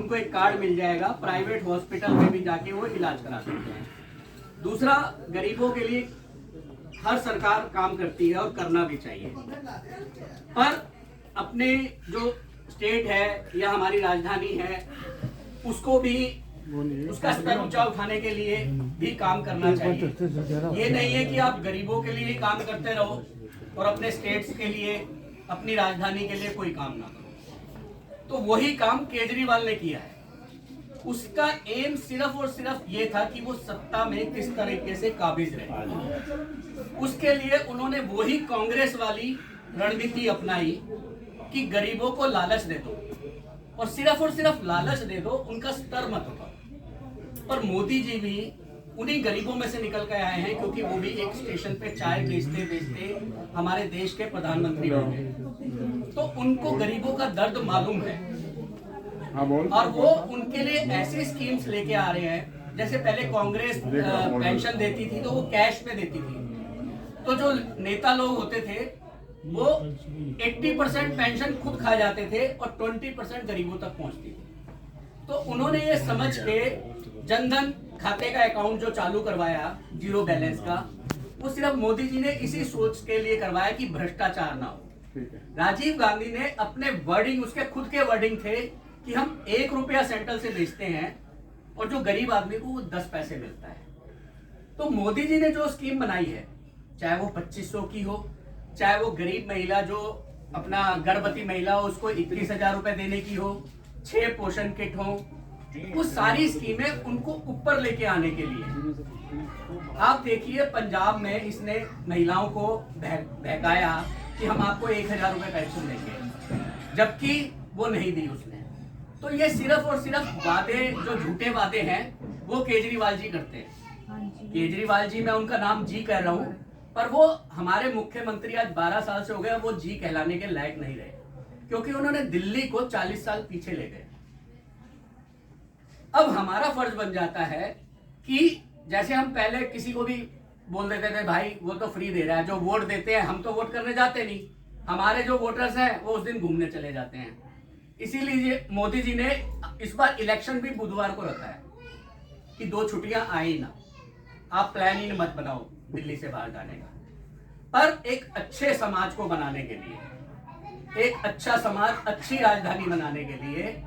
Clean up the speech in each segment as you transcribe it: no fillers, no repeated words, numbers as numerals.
उनको एक कार्ड मिल जाएगा, प्राइवेट हॉस्पिटल में भी जाके वो इलाज करा सकते हैं। दूसरा, गरीबों के लिए हर सरकार काम करती है और करना भी चाहिए, पर अपने जो स्टेट है या हमारी राजधानी है उसको भी उसका स्तर ऊंचा उठाने के लिए भी काम करना चाहिए। ये नहीं है कि आप गरीबों के लिए ही काम करते रहो और अपने स्टेट्स के लिए, अपनी राजधानी के लिए कोई काम ना करो। तो वही काम केजरीवाल ने किया है। उसका एम सिर्फ और सिर्फ ये था कि वो सत्ता में किस तरीके से काबिज रहे। उसके लिए उन्होंने वही कांग्रेस वाली रणनीति अपनाई कि गरीबों को लालच दे दो और सिर्फ लालच दे दो, उनका स्तर मत उठाओ। पर मोदी जी भी उन्हीं गरीबों में से निकल कर आए हैं, क्योंकि वो भी एक स्टेशन पे चाय बेचते बेचते हमारे देश के प्रधानमंत्री बने, तो उनको गरीबों का दर्द मालूम है। और वो उनके लिए ऐसी स्कीम्स लेके आ रहे हैं, जैसे पहले कांग्रेस पेंशन देती थी तो वो कैश में देती थी, तो जो नेता लोग होते थे वो 80% पेंशन खुद खा जाते थे और 20% गरीबों तक पहुंचती थी। तो उन्होंने ये समझ के जनधन खाते का अकाउंट जो चालू करवाया जीरो बैलेंस का, वो सिर्फ मोदी जी ने इसी सोच के लिए करवाया कि भ्रष्टाचार ना हो। राजीव गांधी ने अपने वर्डिंग, उसके खुद के वर्डिंग थे कि हम 1 रुपया सेंट्रल से बेचते हैं और जो गरीब आदमी को वो 10 पैसे मिलता है। तो मोदी जी ने जो स्कीम बनाई है, चाहे वो 2500 की हो, चाहे वो गरीब महिला जो अपना गर्भवती महिला हो उसको 21,000 रुपए देने की हो, 6 पोषण किट हो, वो सारी स्कीमें उनको ऊपर लेके आने के लिए। आप देखिए पंजाब में इसने महिलाओं को बहकाया कि हम आपको 1,000 रुपए पेंशन देंगे, जबकि वो नहीं दी उसने। तो ये सिर्फ और सिर्फ वादे, जो झूठे वादे हैं वो केजरीवाल जी करते हैं। केजरीवाल जी, मैं उनका नाम जी कह रहा हूं, पर वो हमारे मुख्यमंत्री आज 12 साल से हो गए, वो जी कहलाने के लायक नहीं रहे, क्योंकि उन्होंने दिल्ली को 40 साल पीछे ले गए। अब हमारा फर्ज बन जाता है कि जैसे हम पहले किसी को भी बोल देते थे भाई वो तो फ्री दे रहा है, जो वोट देते हैं, हम तो वोट करने जाते नहीं, हमारे जो वोटर्स हैं वो उस दिन घूमने चले जाते हैं। इसीलिए मोदी जी ने इस बार इलेक्शन भी बुधवार को रखा है कि 2 छुट्टियां आई ना, आप प्लान ही मत बनाओ दिल्ली से बाहर जाने का। पर एक अच्छे समाज को बनाने के लिए, एक अच्छा समाज, अच्छी राजधानी बनाने के लिए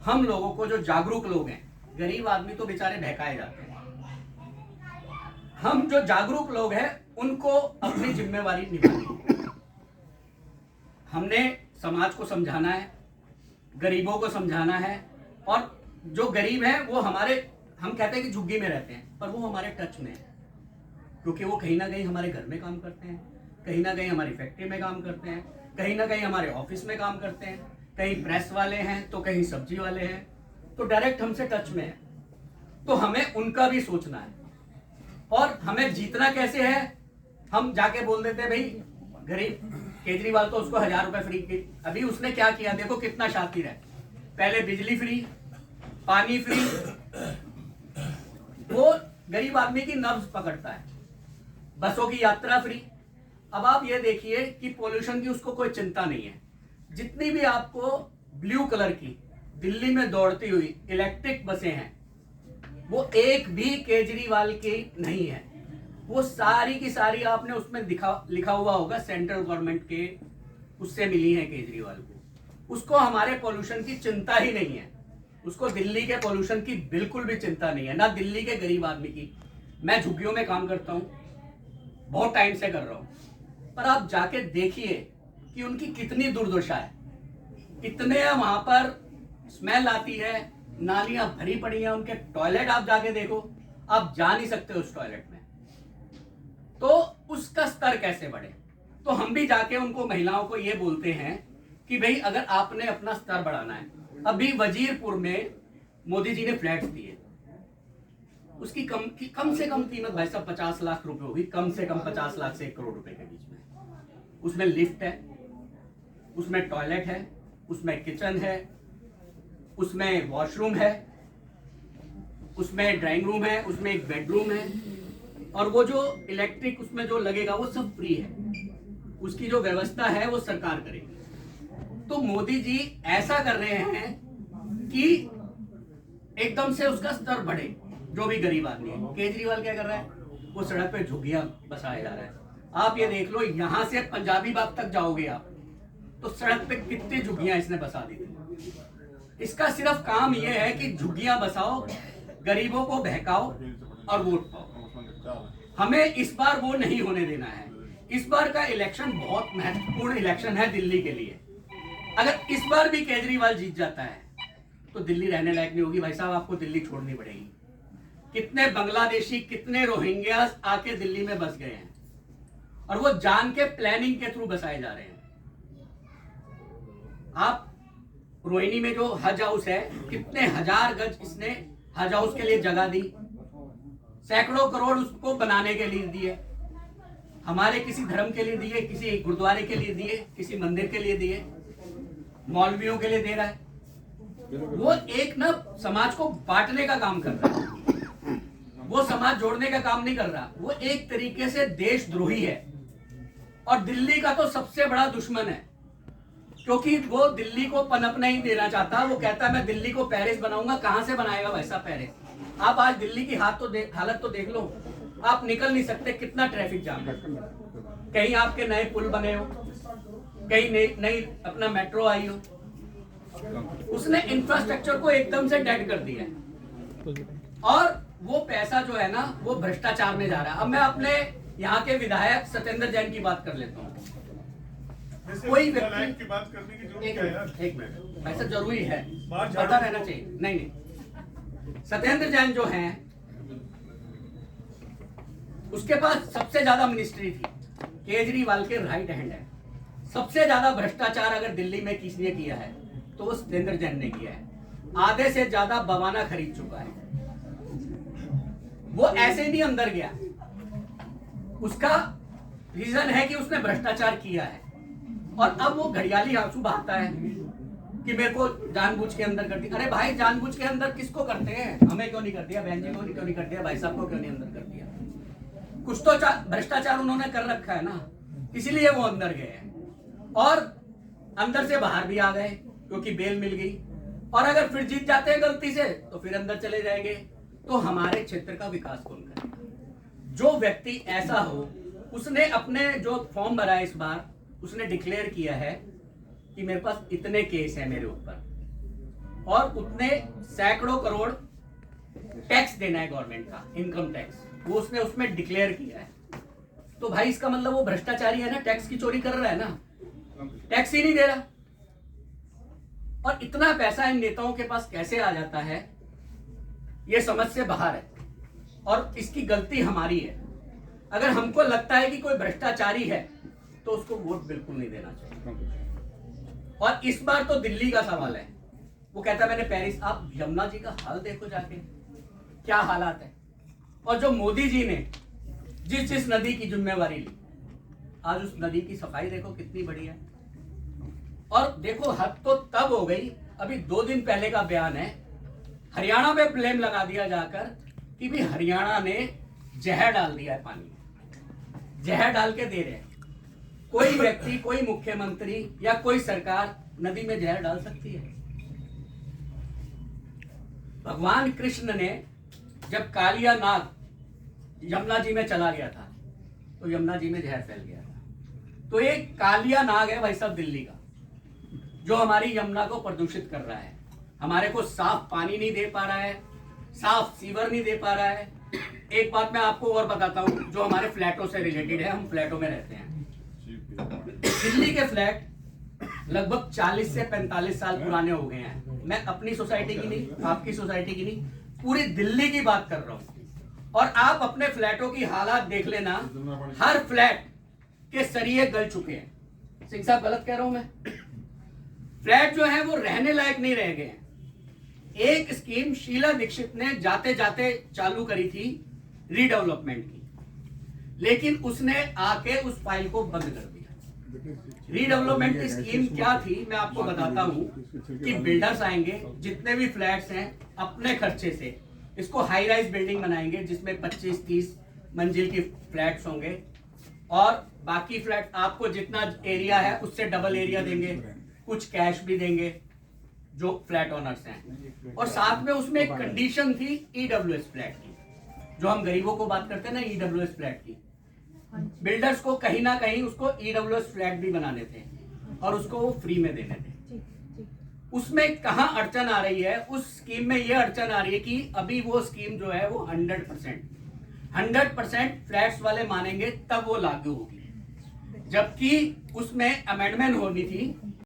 हम लोगों को, जो जागरूक लोग हैं, गरीब आदमी तो बेचारे बहकाए जाते हैं, हम जो जागरूक लोग हैं उनको अपनी जिम्मेवारी निभानी है। हमने समाज को समझाना है, गरीबों को समझाना है, और जो गरीब हैं वो हमारे, हम कहते हैं कि झुग्गी में रहते हैं, पर वो हमारे टच में है, क्योंकि वो कहीं ना कहीं हमारे घर में काम करते हैं, कहीं ना कहीं हमारी फैक्ट्री में काम करते हैं, कहीं ना कहीं हमारे ऑफिस में काम करते हैं, कहीं प्रेस वाले हैं तो कहीं सब्जी वाले हैं, तो डायरेक्ट हमसे टच में है। तो हमें उनका भी सोचना है। और हमें जीतना कैसे है, हम जाके बोल देते हैं भाई गरीब केजरीवाल तो उसको 1000 रुपए फ्री की, अभी उसने क्या किया देखो कितना शातिर है। पहले बिजली फ्री, पानी फ्री, वो गरीब आदमी की नब्ज पकड़ता है। बसों की यात्रा फ्री। अब आप ये देखिए कि पोल्यूशन की उसको कोई चिंता नहीं है। जितनी भी आपको ब्लू कलर की दिल्ली में दौड़ती हुई इलेक्ट्रिक बसें हैं, वो एक भी केजरीवाल की नहीं है। वो सारी की सारी आपने उसमें लिखा हुआ होगा सेंट्रल गवर्नमेंट के, उससे मिली है केजरीवाल को। उसको हमारे पोल्यूशन की चिंता ही नहीं है, उसको दिल्ली के पोल्यूशन की बिल्कुल भी चिंता नहीं है, ना दिल्ली के गरीब आदमी की। मैं झुग्गियों में काम करता हूं, बहुत टाइम से कर रहा हूं, पर आप जाके देखिए कि उनकी कितनी दुर्दशा है। इतने वहां पर स्मेल आती है, नालियां भरी पड़ी हैं, उनके टॉयलेट आप जाके देखो, आप जा नहीं सकते उस टॉयलेट में। तो उसका स्तर कैसे बढ़े? तो हम भी जाके उनको, महिलाओं को ये बोलते हैं कि भाई अगर आपने अपना स्तर बढ़ाना है, अभी वजीरपुर में मोदी जी ने फ्लैट्स दिए, उसकी कम से कम कीमत भाई साहब 50 लाख रुपए होगी, कम से कम 50 लाख से 1 करोड़ रुपए के बीच में। उसमें लिफ्ट है, उसमें टॉयलेट है, उसमें किचन है, उसमें वॉशरूम है, उसमें ड्राइंग रूम है, उसमें एक बेडरूम है, और वो जो इलेक्ट्रिक उसमें जो लगेगा वो सब फ्री है। उसकी जो व्यवस्था है वो सरकार करेगी। तो मोदी जी ऐसा कर रहे हैं कि एकदम से उसका स्तर बढ़े, जो भी गरीब आदमी है। केजरीवाल क्या कर रहा है, वो सड़क पे झुग्गियां बसाया जा रहा है। आप ये देख लो, यहां से पंजाबी बाग तक जाओगे आप तो सड़क पे कितनी झुग्गियां इसने बसा दी थी। इसका सिर्फ काम ये है कि झुग्गियां बसाओ, गरीबों को बहकाओ और वोट पाओ। हमें इस बार वो नहीं होने देना है। इस बार का इलेक्शन बहुत महत्वपूर्ण इलेक्शन है दिल्ली के लिए। अगर इस बार भी केजरीवाल जीत जाता है तो दिल्ली रहने लायक नहीं होगी भाई साहब, आपको दिल्ली छोड़नी पड़ेगी। कितने बांग्लादेशी, कितने रोहिंग्या आके दिल्ली में बस गए हैं और वो जान के प्लानिंग के थ्रू बसाए जा रहे हैं। आप रोहिणी में जो हज हाउस है, कितने हजार गज इसने हज हाउस के लिए जगह दी, सैकड़ों करोड़ उसको बनाने के लिए दिए, हमारे किसी धर्म के लिए दिए, किसी गुरुद्वारे के लिए दिए, किसी मंदिर के लिए दिए, मौलवियों के लिए दे रहा है। वो एक ना समाज को बांटने का काम कर रहा है, वो समाज जोड़ने का काम नहीं कर रहा। वो एक तरीके से देशद्रोही है और दिल्ली का तो सबसे बड़ा दुश्मन है, क्योंकि वो दिल्ली को पनपने ही देना चाहता। वो कहता है मैं दिल्ली को पेरिस बनाऊंगा। कहां से बनाएगा वैसा पेरिस? आप आज दिल्ली की हालत तो देख लो, आप निकल नहीं सकते, कितना ट्रैफिक जाम है। कहीं आपके नए पुल बने हो, कहीं नई अपना मेट्रो आई हो, उसने इंफ्रास्ट्रक्चर को एकदम से डेड कर दिया है और वो पैसा जो है ना वो भ्रष्टाचार में जा रहा है। अब मैं अपने यहाँ के विधायक सत्येंद्र जैन की बात कर लेता हूँ। कोई व्यक्ति की बात करने की जरूरत क्या है यार? एक मिनट, ऐसा जरूरी है, पता रहना चाहिए। नहीं, सत्येंद्र जैन जो हैं, उसके पास सबसे ज्यादा मिनिस्ट्री थी, केजरीवाल के राइट हैंड है। सबसे ज्यादा भ्रष्टाचार अगर दिल्ली में किसने किया है तो वो सत्येंद्र जैन ने किया है। आधे से ज्यादा बवाना खरीद चुका है। वो ऐसे नहीं अंदर गया, उसका रीजन है कि उसने भ्रष्टाचार किया है और अब वो घड़ियाली आंसू बहाता है कि मेरे को जानबूझ के अंदर कर दिया। अरे भाई, जानबूझ के अंदर किसको करते हैं? हमें क्यों नहीं कर दिया? बहन जी को क्यों नहीं कर दिया? भाई साहब को क्यों नहीं अंदर कर दिया? कुछ तो भ्रष्टाचार उन्होंने कर रखा है ना, इसीलिए वो अंदर गए हैं और अंदर से बाहर भी आ गए क्योंकि बेल मिल गई। और अगर फिर जीत जाते हैं गलती से तो फिर अंदर चले जाएंगे। तो हमारे क्षेत्र का विकास कौन करेगा? जो व्यक्ति ऐसा हो, उसने अपने जो फॉर्म भरा है इस बार, उसने डिक्लेयर किया है कि मेरे पास इतने केस हैं मेरे ऊपर और उतने सैकड़ों करोड़ टैक्स देना है गवर्नमेंट का, इनकम टैक्स, वो उसने उसमें डिक्लेयर किया है। तो भाई इसका मतलब वो भ्रष्टाचारी है ना, टैक्स की चोरी कर रहा है ना, टैक्स ही नहीं दे रहा। और इतना पैसा इन नेताओं के पास कैसे आ जाता है, ये समझ से बाहर है और इसकी गलती हमारी है। अगर हमको लगता है कि कोई भ्रष्टाचारी है तो उसको वोट बिल्कुल नहीं देना चाहिए। और इस बार तो दिल्ली का सवाल है। वो कहता है मैंने पेरिस, आप यमुना जी का हाल देखो जाके, क्या हालात है। और जो मोदी जी ने जिस नदी की जिम्मेवारी ली, आज उस नदी की सफाई देखो कितनी बढ़िया है। और देखो हद तो तब हो गई, अभी 2 दिन पहले का बयान है, हरियाणा पे ब्लेम लगा दिया जाकर कि भी हरियाणा ने जहर डाल दिया है पानी में, जहर डाल के दे रहे हैं। कोई व्यक्ति, कोई मुख्यमंत्री या कोई सरकार नदी में जहर डाल सकती है? भगवान कृष्ण ने जब कालिया नाग यमुना जी में चला गया था तो यमुना जी में जहर फैल गया था। तो एक कालिया नाग है भाई साहब दिल्ली का, जो हमारी यमुना को प्रदूषित कर रहा है, हमारे को साफ पानी नहीं दे पा रहा है, साफ सीवर नहीं दे पा रहा है। एक बात मैं आपको और बताता हूं जो हमारे फ्लैटों से रिलेटेड है, हम फ्लैटों में रहते हैं। दिल्ली के फ्लैट लगभग 40 से 45 साल पुराने हो गए हैं। मैं अपनी सोसाइटी की नहीं, आपकी सोसाइटी की नहीं, पूरी दिल्ली की बात कर रहा हूं। और आप अपने फ्लैटों की हालात देख लेना, हर फ्लैट के सरिये गल चुके हैं। सिंह साहब गलत कह रहा हूं मैं? फ्लैट जो है वो रहने लायक नहीं रह गए हैं। एक स्कीम शीला दीक्षित ने जाते जाते चालू करी थी रीडेवलपमेंट की, लेकिन उसने आके उस फाइल को बंद कर दिया। रीडेवलपमेंट की स्कीम क्या थी मैं आपको बताता हूं कि बिल्डर्स आएंगे, जितने भी फ्लैट्स हैं अपने खर्चे से इसको हाई राइज बिल्डिंग बनाएंगे जिसमें 25-30 मंजिल की फ्लैट्स होंगे और बाकी फ्लैट आपको जितना एरिया है उससे डबल एरिया देंगे, कुछ कैश भी देंगे जो फ्लैट ओनर्स हैं, और साथ में उसमें एक कंडीशन थी ईडब्ल्यूएस फ्लैट की, जो हम गरीबों को बात करते हैं ना ईडब्ल्यूएस फ्लैट की। बिल्डर्स को कहीं ना कहीं उसको ईडब्ल्यूएस फ्लैट भी बनाने थे और उसको वो फ्री में देने थे। उसमें कहाँ अड़चन आ रही है, उस स्कीम में ये अड़चन आ रही है कि अभी वो स्कीम जो है वो 100% फ्लैट्स वाले मानेंगे तब वो लागू होगी, जबकि उसमें अमेंडमेंट होनी थी